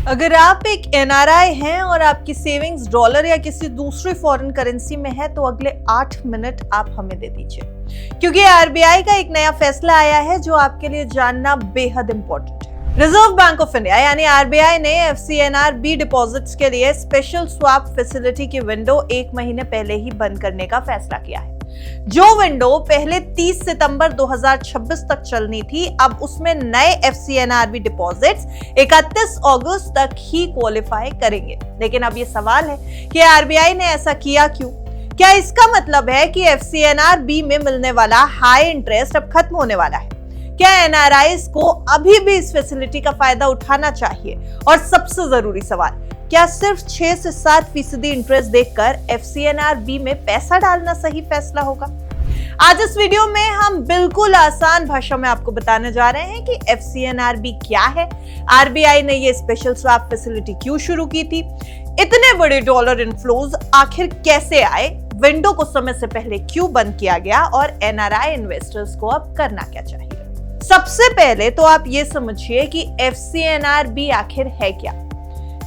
अगर आप एक एनआरआई हैं और आपकी सेविंग्स डॉलर या किसी दूसरी फॉरेन करेंसी में है तो अगले 8 मिनट आप हमें दे दीजिए, क्योंकि आरबीआई का एक नया फैसला आया है जो आपके लिए जानना बेहद इंपॉर्टेंट है। रिजर्व बैंक ऑफ इंडिया यानी आरबीआई ने एफसीएनआरबी डिपॉजिट्स के लिए स्पेशल स्वैप फैसिलिटी की विंडो 1 महीने पहले ही बंद करने का फैसला किया है। जो विंडो पहले 30 सितंबर 2026 तक चलनी थी, अब उसमें नए एफसीएनआरबी डिपॉजिट्स 31 अगस्त तक ही क्वालिफाई करेंगे। लेकिन अब ये सवाल है कि आरबीआई ने ऐसा किया क्यों? क्या इसका मतलब है कि एफसीएनआरबी में मिलने वाला हाई इंटरेस्ट अब खत्म होने वाला है? क्या एनआरआईज को अभी भी इस फैसिलिटी का फायदा उठाना चाहिए? और सबसे जरूरी सवाल, क्या सिर्फ 6 से 7% इंटरेस्ट देखकर एफसीएनआरबी में पैसा डालना सही फैसला होगा? आज इस वीडियो में हम बिल्कुल आसान भाषा में आपको बताने जा रहे हैं कि एफसीएनआरबी क्या है, आरबीआई ने ये स्पेशल स्वैप फैसिलिटी क्यों शुरू की थी, इतने बड़े डॉलर इनफ्लोज आखिर कैसे आए, विंडो को समय से पहले क्यों बंद किया गया और एनआरआई इन्वेस्टर्स को अब करना क्या चाहिए। सबसे पहले तो आप ये समझिए कि एफसीएनआरबी आखिर है क्या।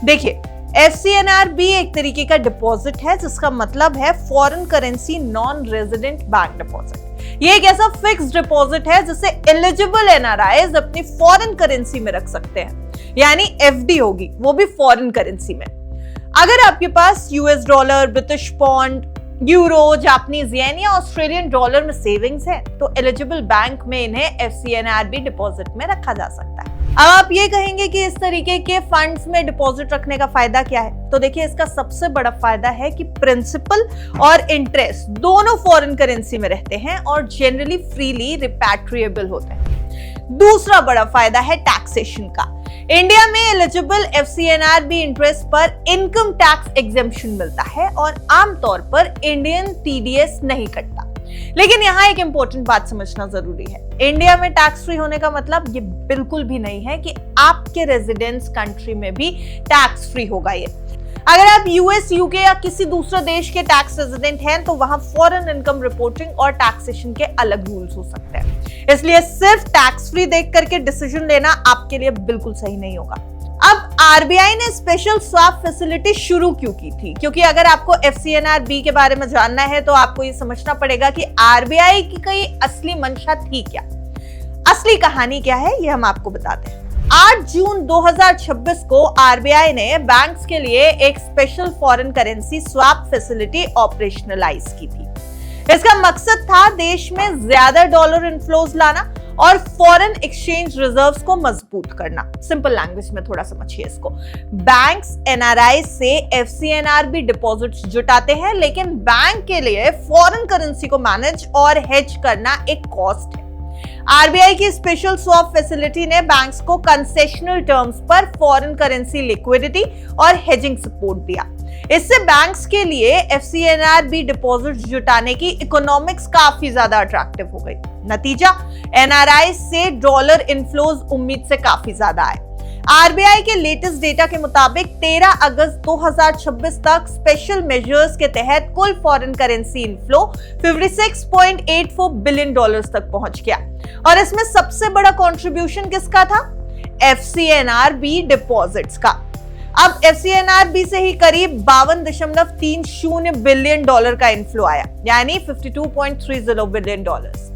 देखिए, एफसीएनआरबी एक तरीके का डिपॉजिट है जिसका मतलब है foreign currency non resident bank deposit. ये एक ऐसा फिक्स्ड डिपॉजिट है जिसे एलिजिबल एनआरआईज अपनी फॉरेन करेंसी में रख सकते हैं, यानी एफडी होगी, वो भी फॉरेन करेंसी में। अगर आपके पास US dollar, British pound, euro, Japanese yen या ऑस्ट्रेलियन डॉलर में सेविंग्स है तो एलिजिबल बैंक में इन्हें एफसीएनआरबी डिपॉजिट में रखा जा सकता है। अब आप ये कहेंगे कि इस तरीके के फंड्स में डिपॉजिट रखने का फायदा क्या है? तो देखिए, इसका सबसे बड़ा फायदा है कि प्रिंसिपल और इंटरेस्ट दोनों फॉरेन करेंसी में रहते हैं और जनरली फ्रीली रिपैट्रिएबल होते हैं। दूसरा बड़ा फायदा है टैक्सेशन का। इंडिया में एलिजिबल एफसीएनआरबी इंटरेस्ट पर इनकम टैक्स एग्जेम्पशन मिलता है और आमतौर पर इंडियन टीडीएस नहीं कटता। लेकिन यहाँ एक इंपॉर्टेंट बात समझना जरूरी है, इंडिया में टैक्स फ्री होने का मतलब ये बिल्कुल भी नहीं है कि आपके रेजिडेंस कंट्री में भी टैक्स फ्री होगा। ये अगर आप यूएस, यूके या किसी दूसरे देश के टैक्स रेजिडेंट हैं तो वहां फॉरेन इनकम रिपोर्टिंग और टैक्सेशन के अलग रूल्स हो सकते हैं, इसलिए सिर्फ टैक्स फ्री देख करके डिसीजन लेना आपके लिए बिल्कुल सही नहीं होगा। अब आरबीआई ने स्पेशल स्वैप फैसिलिटी शुरू क्यों की थी? क्योंकि अगर आपको एफसीएनआरबी के बारे में जानना है तो आपको ये समझना पड़ेगा कि आरबीआई की कोई असली मंशा थी क्या, असली कहानी क्या है, ये हम आपको बताते हैं। 8 जून 2026 को आरबीआई ने बैंक्स के लिए एक special foreign currency swap facility operationalise की थी। इसका मकसद था देश में ज्यादा डॉलर इनफ्लोज लाना और फॉरेन एक्सचेंज रिजर्व्स को मजबूत करना। सिंपल लैंग्वेज में थोड़ा समझिए इसको। बैंक्स एनआरआई से एफसीएनआरबी डिपॉजिट्स जुटाते हैं, लेकिन बैंक के लिए फॉरेन करेंसी को मैनेज और हेज करना एक कॉस्ट है। आरबीआई की स्पेशल स्वैप फैसिलिटी ने बैंक्स को कंसेशनल टर्म्स पर फॉरेन करेंसी लिक्विडिटी और हेजिंग सपोर्ट दिया। इससे बैंक्स के लिए एफसीएनआरबी डिपॉजिट्स जुटाने की इकोनॉमिक्स काफी ज्यादा अट्रैक्टिव हो गई। नतीजा, एनआरआई से डॉलर इनफ्लोज उम्मीद से काफी ज्यादा आए। आरबीआई के लेटेस्ट डेटा के मुताबिक 13 अगस्त 2026 तक स्पेशल मेजर्स के तहत कुल foreign currency inflow 56.84 billion dollars तक पहुंच गया और इसमें सबसे बड़ा कंट्रीब्यूशन किसका था? एफसीएनआरबी डिपॉजिट्स का। अब एफसीएनआरबी से ही करीब 52.30 बिलियन डॉलर का इनफ्लो आया, यानी 52.30 बिलियन डॉलर्स।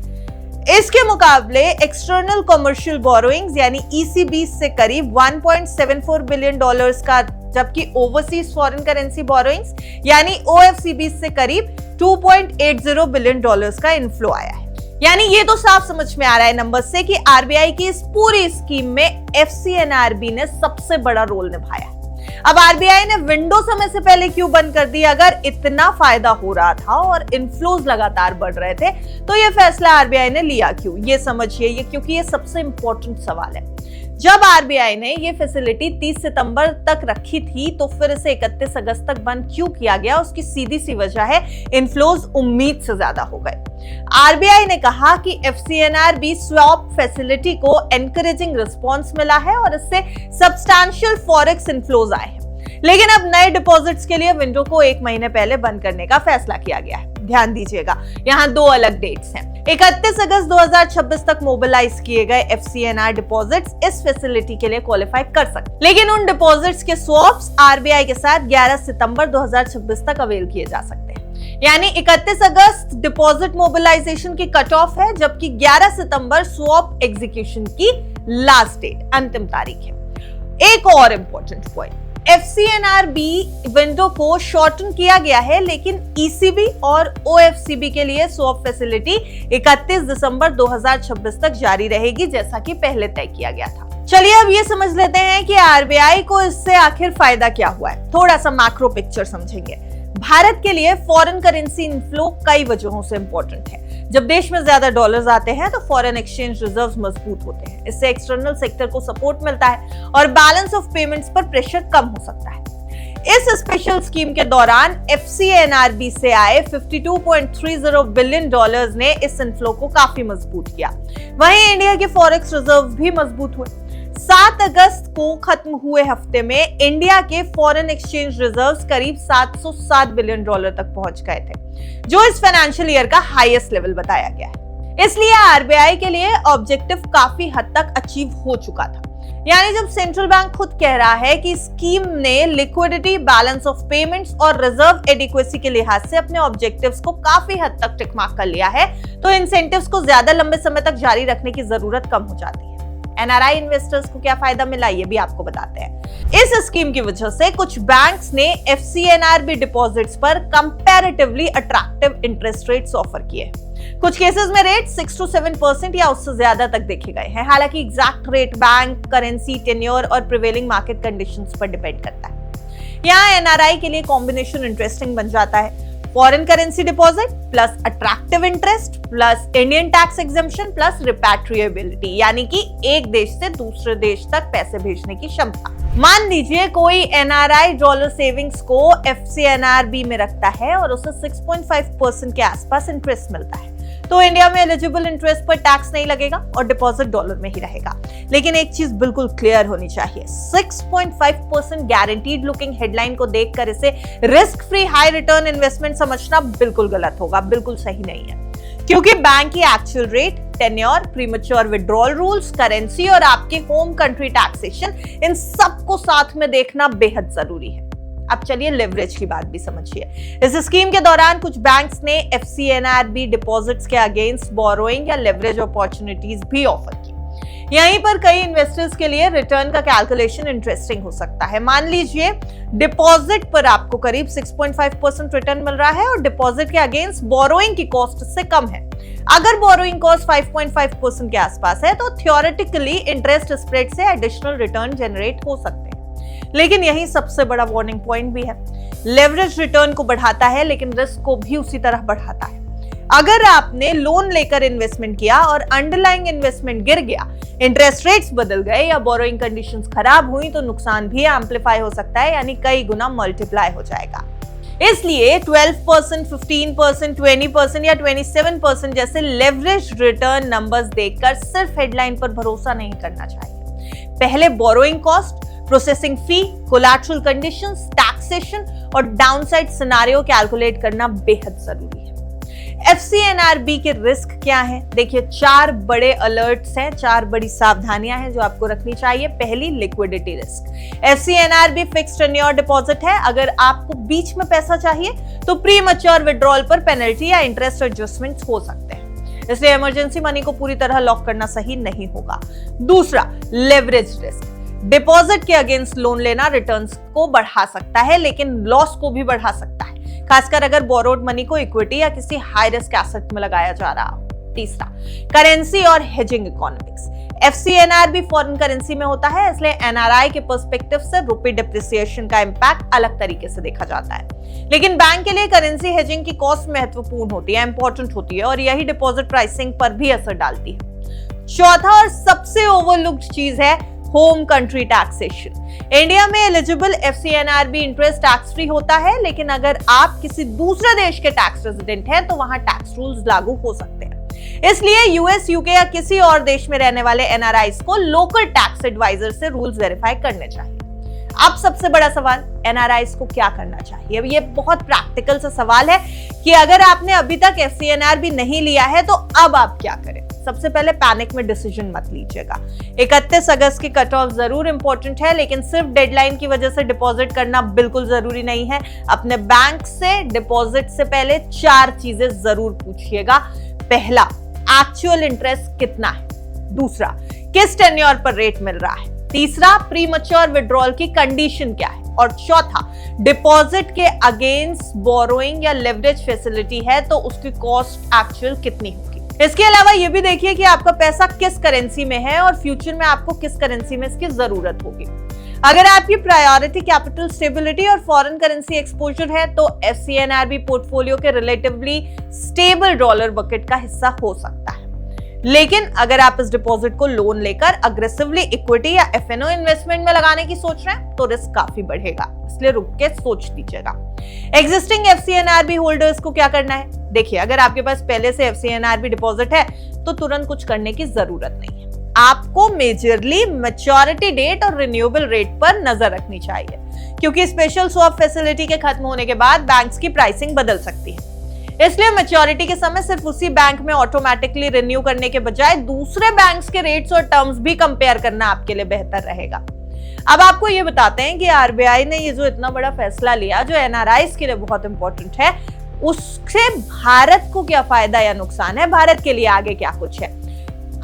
इसके मुकाबले एक्सटर्नल कमर्शियल बोरोइंग्स यानी ईसीबी से करीब 1.74 बिलियन डॉलर्स का, जबकि ओवरसीज फॉरेन करेंसी बोरोइंग्स यानी ओएफसीबी से करीब 2.80 बिलियन डॉलर्स का इनफ्लो आया है। यानी ये तो साफ समझ में आ रहा है नंबर से कि आरबीआई की इस पूरी स्कीम में एफसीएनआरबी ने सबसे बड़ा रोल निभाया। अब आरबीआई ने विंडो समय से पहले क्यों बंद कर दी? अगर इतना फायदा हो रहा था और इनफ्लोज लगातार बढ़ रहे थे तो ये फैसला आरबीआई ने लिया क्यों? ये समझिए, ये क्योंकि ये सबसे इंपॉर्टेंट सवाल है। जब आरबीआई ने ये फैसिलिटी 30 सितंबर तक रखी थी तो फिर इसे 31 अगस्त तक बंद क्यों किया गया? उसकी सीधी सी वजह है, इनफ्लोज उम्मीद से ज्यादा हो गए। आरबीआई ने कहा कि एफसीएनआरबी स्वैप फैसिलिटी को एनकरेजिंग रिस्पांस मिला है और इससे सब्सटैंशियल फॉरेक्स इनफ्लोज आए हैं। लेकिन अब नए डिपॉजिट्स के लिए विंडो को 1 महीने पहले बंद करने का फैसला किया गया है। ध्यान दीजिएगा, यहाँ 2 अलग डेट्स हैं। 31 अगस्त 2026 तक मोबिलाइज किए गए FCNR डिपॉजिट्स इस फैसिलिटी के लिए क्वालिफाई कर सकते, लेकिन उन डिपॉजिट्स के स्वैप्स RBI के साथ 11 सितंबर 2026 तक अवेल किए जा सकते हैं। यानी 31 अगस्त डिपॉजिट मोबिलाइजेशन की कट ऑफ है, जबकि 11 सितंबर स्वैप एग्जीक्यूशन की लास्ट डेट, अंतिम तारीख है। एक और इंपॉर्टेंट पॉइंट, FCNRB विंडो को शॉर्टन किया गया है, लेकिन ECB और OFCB के लिए स्वैप फैसिलिटी 31 दिसंबर 2026 तक जारी रहेगी, जैसा कि पहले तय किया गया था। चलिए अब ये समझ लेते हैं कि RBI को इससे आखिर फायदा क्या हुआ है। थोड़ा सा मैक्रो पिक्चर समझेंगे। भारत के लिए फॉरेन करेंसी इनफ्लो कई वजहों से इंपॉर्टेंट है। जब देश में ज्यादा डॉलर्स आते हैं तो फॉरेन एक्सचेंज रिजर्व्स मजबूत होते हैं, इससे एक्सटर्नल सेक्टर को सपोर्ट मिलता है और बैलेंस ऑफ पेमेंट्स पर प्रेशर कम हो सकता है। इस स्पेशल स्कीम के दौरान FCNRB से आए $52.30 बिलियन ने इस इनफ्लो को काफी मजबूत किया। वहीं इंडिया के फॉरेक्स रिजर्व भी मजबूत हुए। 7 अगस्त को खत्म हुए हफ्ते में इंडिया के फॉरेन एक्सचेंज रिजर्व्स करीब $707 बिलियन तक पहुंच गए थे, जो इस फाइनेंशियल ईयर का हाईएस्ट लेवल बताया गया है। इसलिए RBI के लिए ऑब्जेक्टिव काफी हद तक अचीव हो चुका था। यानी जब सेंट्रल बैंक खुद कह रहा है कि स्कीम ने लिक्विडिटी, बैलेंस ऑफ पेमेंट्स और रिजर्व एडिक्वेसी के लिहाज से अपने ऑब्जेक्टिव्स को काफी हद तक टिक मार्क कर लिया है, तो इंसेंटिव्स को ज्यादा लंबे समय तक जारी रखने की जरूरत कम हो जाती है। NRI इन्वेस्टर्स को क्या फायदा मिला, ये भी आपको बताते हैं। इस स्कीम की वजह से कुछ बैंक्स ने FCNRB डिपॉजिट्स पर comparatively attractive interest rates offer किए। कुछ केसेस में रेट 6 to 7% या उससे ज्यादा तक देखे गए हैं। हालांकि exact rate bank, currency, tenure और प्रिवेलिंग मार्केट कंडीशंस पर डिपेंड करता है। यहाँ NRI के लिए कॉम्बिनेशन इंटरेस्टिंग बन जाता है। Foreign currency deposit plus attractive interest plus Indian tax exemption plus repatriability, यानी कि एक देश से दूसरे देश तक पैसे भेजने की क्षमता। मान लीजिए कोई NRI डॉलर सेविंग्स को FCNRB में रखता है और उसे 6.5% के आसपास इंटरेस्ट मिलता है, तो इंडिया में एलिजिबल इंटरेस्ट पर टैक्स नहीं लगेगा और डिपॉजिट डॉलर में ही रहेगा। लेकिन एक चीज बिल्कुल क्लियर होनी चाहिए, 6.5% गारंटीड लुकिंग हेडलाइन को देखकर इसे risk free high return investment समझना बिल्कुल गलत होगा, बिल्कुल सही नहीं है। क्योंकि बैंक की actual rate, tenure, premature withdrawal rules, currency और आपके होम कंट्री टैक्सेशन, इन सबको साथ में देखना बेहद जरूरी है। अब चलिए लेवरेज की बात भी समझिए। इस स्कीम के दौरान कुछ बैंक्स ने FCNRB डिपॉजिट्स के अगेंस्ट बोरोइंग या लेवरेज अपॉर्चुनिटीज भी ऑफर की। यहीं पर कई इन्वेस्टर्स के लिए रिटर्न का कैलकुलेशन इंटरेस्टिंग हो सकता है। मान लीजिए डिपॉजिट पर आपको करीब 6.5% रिटर्न मिल रहा है और डिपॉजिट के अगेंस्ट बोरोइंग की कॉस्ट इससे कम है। अगर बोरोइंग कॉस्ट 5.5% के आसपास है तो थ्योरेटिकली इंटरेस्ट स्प्रेड से एडिशनल रिटर्न जनरेट हो सकते हैं। लेकिन यही सबसे बड़ा वार्निंग पॉइंट भी है, लेवरेज रिटर्न को बढ़ाता है लेकिन रिस्क को भी उसी तरह बढ़ाता है। अगर आपने लोन लेकर इन्वेस्टमेंट किया और अंडरलाइंग इन्वेस्टमेंट गिर गया, इंटरेस्ट रेट्स बदल गए या बोरोइंग कंडीशंस खराब हुई, तो नुकसान भी एम्पलीफाई हो सकता है, यानी कई गुना मल्टीप्लाई हो जाएगा। इसलिए 12%, 15%, 20% या 27% जैसे लेवरेज रिटर्न नंबर्स देखकर सिर्फ हेडलाइन पर भरोसा नहीं करना चाहिए। पहले borrowing cost, processing fee, collateral conditions, taxation और डाउनसाइड सिनेरियो कैलकुलेट करना बेहद जरूरी है। FCNRB के रिस्क क्या हैं? देखिए 4 बड़े अलर्ट्स हैं, 4 बड़ी सावधानियां हैं जो आपको रखनी चाहिए। पहली, liquidity risk. FCNRB fixed tenure deposit है, अगर आपको बीच में पैसा चाहिए तो प्री मैच्योर विड्रॉल पर पेनल्टी या इंटरेस्ट एडजस्टमेंट्स हो सकते हैं, इसलिए इमरजेंसी मनी को पूरी तरह लॉक करना सही नहीं होगा। दूसरा, लेवरेज रिस्क। डिपॉजिट के अगेंस्ट लोन लेना रिटर्न्स को बढ़ा सकता है लेकिन लॉस को भी बढ़ा सकता है, खासकर अगर बोरोड मनी को इक्विटी या किसी हाई रिस्क एसेट में लगाया जा रहा हो। तीसरा, करेंसी और hedging economics. FCNRB foreign currency में होता है, इसलिए NRI के पर्सपेक्टिव से रुपए डिप्रिसिएशन का इंपैक्ट अलग तरीके से देखा जाता है। लेकिन बैंक के लिए करेंसी हेजिंग की कॉस्ट महत्वपूर्ण होती है, इंपॉर्टेंट होती है और यही डिपॉजिट प्राइसिंग पर भी असर डालती है। चौथा और सबसे ओवरलुक्ड चीज है होम कंट्री टैक्सेशन। इंडिया में eligible FCNRB interest tax free होता है, लेकिन अगर आप किसी दूसरे देश के टैक्स रेजिडेंट हैं तो वहां टैक्स रूल्स लागू हो सकते हैं। इसलिए US, UK या किसी और देश में रहने वाले NRIs को लोकल टैक्स एडवाइजर से रूल्स वेरीफाई करने चाहिए। अब सबसे बड़ा सवाल, एनआरआईज को क्या करना चाहिए? अब ये बहुत प्रैक्टिकल सा सवाल है कि अगर आपने अभी तक एफसीएनआरबी नहीं लिया है तो अब आप क्या करें। सबसे पहले पैनिक में डिसीजन मत लीजिएगा। 31 अगस्त की कट ऑफ जरूर इंपॉर्टेंट है, लेकिन सिर्फ डेडलाइन की वजह से डिपॉजिट करना बिल्कुल जरूरी नहीं है। अपने बैंक से डिपॉजिट से पहले 4 चीजें जरूर पूछिएगा। पहला, एक्चुअल इंटरेस्ट कितना है। दूसरा, किस टेन्योर पर रेट मिल रहा है। तीसरा, प्री मैच्योर विड्रॉल की कंडीशन क्या है। और चौथा, डिपॉजिट के अगेंस्ट बोरोइंग या लेवरेज फैसिलिटी है तो उसकी कॉस्ट एक्चुअल कितनी होगी। इसके अलावा ये भी देखिए कि आपका पैसा किस करेंसी में है और फ्यूचर में आपको किस करेंसी में इसकी जरूरत होगी। अगर आपकी प्रायोरिटी कैपिटल स्टेबिलिटी और फॉरेन करेंसी एक्सपोजर है तो एफसीएनआरबी पोर्टफोलियो के रिलेटिवली स्टेबल डॉलर बकेट का हिस्सा हो सकता है। लेकिन अगर आप इस डिपॉजिट को लोन लेकर अग्रेसिवली इक्विटी या एफएनओ इन्वेस्टमेंट में लगाने की सोच रहे हैं तो रिस्क काफी बढ़ेगा, इसलिए रुक के सोच लीजिएगा। एग्जिस्टिंग एफसीएनआरबी होल्डर्स को क्या करना है? देखिए, अगर आपके पास पहले से एफसीएनआरबी डिपॉजिट है तो तुरंत कुछ करने की जरूरत नहीं है। आपको मेजरली मैच्योरिटी डेट और रिन्यूएबल रेट पर नजर रखनी चाहिए, क्योंकि स्पेशल स्वैप फैसिलिटी के खत्म होने के बाद बैंक्स की प्राइसिंग बदल सकती है। इसलिए मैच्योरिटी के समय सिर्फ उसी बैंक में ऑटोमेटिकली रिन्यू करने के बजाय दूसरे बैंक्स के रेट्स और टर्म्स भी कंपेयर करना आपके लिए बेहतर रहेगा। अब आपको ये बताते हैं कि आरबीआई ने ये जो इतना बड़ा फैसला लिया जो एनआरआईज के लिए बहुत इंपॉर्टेंट है, उससे भारत को क्या फायदा या नुकसान है, भारत के लिए आगे क्या कुछ है।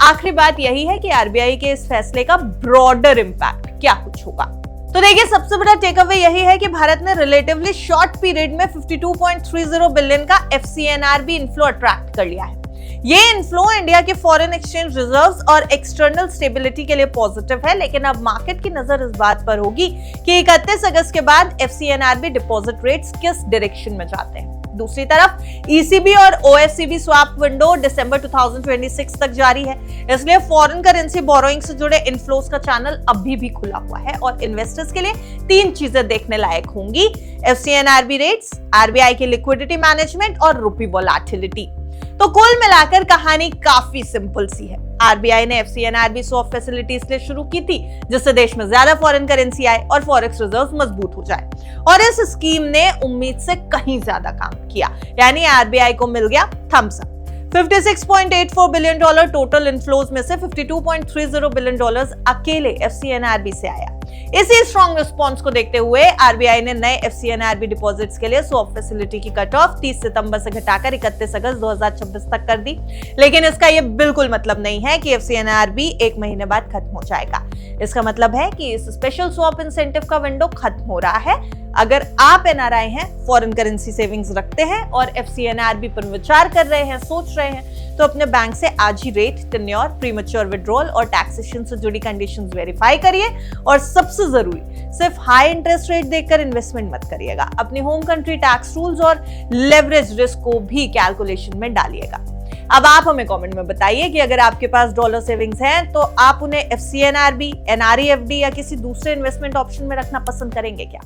आखिरी बात यही है कि आरबीआई के इस फैसले का ब्रॉडर इंपैक्ट क्या कुछ होगा। तो देखिए, सबसे बड़ा टेक अवे यही है कि भारत ने रिलेटिवली शॉर्ट पीरियड में 52.30 बिलियन का एफसीएनआरबी इनफ्लो अट्रैक्ट कर लिया है। ये इनफ्लो इंडिया के फॉरेन एक्सचेंज रिजर्व्स और एक्सटर्नल स्टेबिलिटी के लिए पॉजिटिव है, लेकिन अब मार्केट की नजर इस बात पर होगी कि 31 अगस्त के बाद एफसीएनआरबी डिपॉजिट रेट्स किस डायरेक्शन में जाते हैं। दूसरी तरफ ईसीबी और ओएफसीबी स्वैप विंडो दिसंबर 2026 तक जारी है, इसलिए फॉरेन करेंसी बोरोइंग से जुड़े इनफ्लोस का चैनल अभी भी खुला हुआ है और इन्वेस्टर्स के लिए 3 चीजें देखने लायक होंगी: एफसीएनआरबी रेट्स, आरबीआई की लिक्विडिटी मैनेजमेंट और रुपी वोलेटिलिटी। तो कुल मिलाकर कहानी काफी सिंपल सी है। आरबीआई ने एफसीएनआरबी स्वैप फैसिलिटी इसलिए शुरू की थी जिससे देश में ज्यादा फॉरेन करेंसी आए और फॉरेक्स रिजर्व मजबूत हो जाए, और इस स्कीम ने उम्मीद से कहीं ज्यादा काम किया, यानी आरबीआई को मिल गया thumbs up. $56.84 billion total inflows में से $52.30 बिलियन अकेले एफसीएनआरबी से आया। इसी स्ट्रॉन्ग रिस्पांस को देखते हुए आरबीआई ने नए एफसीएनआरबी डिपॉजिट्स के लिए स्वैप फैसिलिटी की कट ऑफ 30 सितंबर से घटाकर 31 अगस्त 2026 तक कर दी। लेकिन इसका यह बिल्कुल मतलब नहीं है कि एफसीएनआरबी 1 महीने बाद खत्म हो जाएगा। इसका मतलब है कि इस स्पेशल स्वैप इंसेंटिव का विंडो खत्म हो रहा है। अगर आप एनआरआई हैं, फॉरेन करेंसी सेविंग्स रखते हैं और एफसीएनआरबी पर विचार कर रहे हैं, सोच रहे हैं, तो अपने बैंक से आज ही रेट, टेन्योर, प्रीमैच्योर विड्रॉल और टैक्सेशन से जुड़ी कंडीशंस वेरीफाई करिए। और सबसे जरूरी, सिर्फ हाई इंटरेस्ट रेट देखकर इन्वेस्टमेंट मत करिएगा। अपनी होम कंट्री टैक्स रूल्स और लेवरेज रिस्क को भी कैलकुलेशन में डालिएगा। अब आप हमें कमेंट में बताइए कि अगर आपके पास डॉलर सेविंग्स हैं तो आप उन्हें एफसीएनआरबी, एनआरईएफडी या किसी दूसरे इन्वेस्टमेंट ऑप्शन में रखना पसंद करेंगे क्या?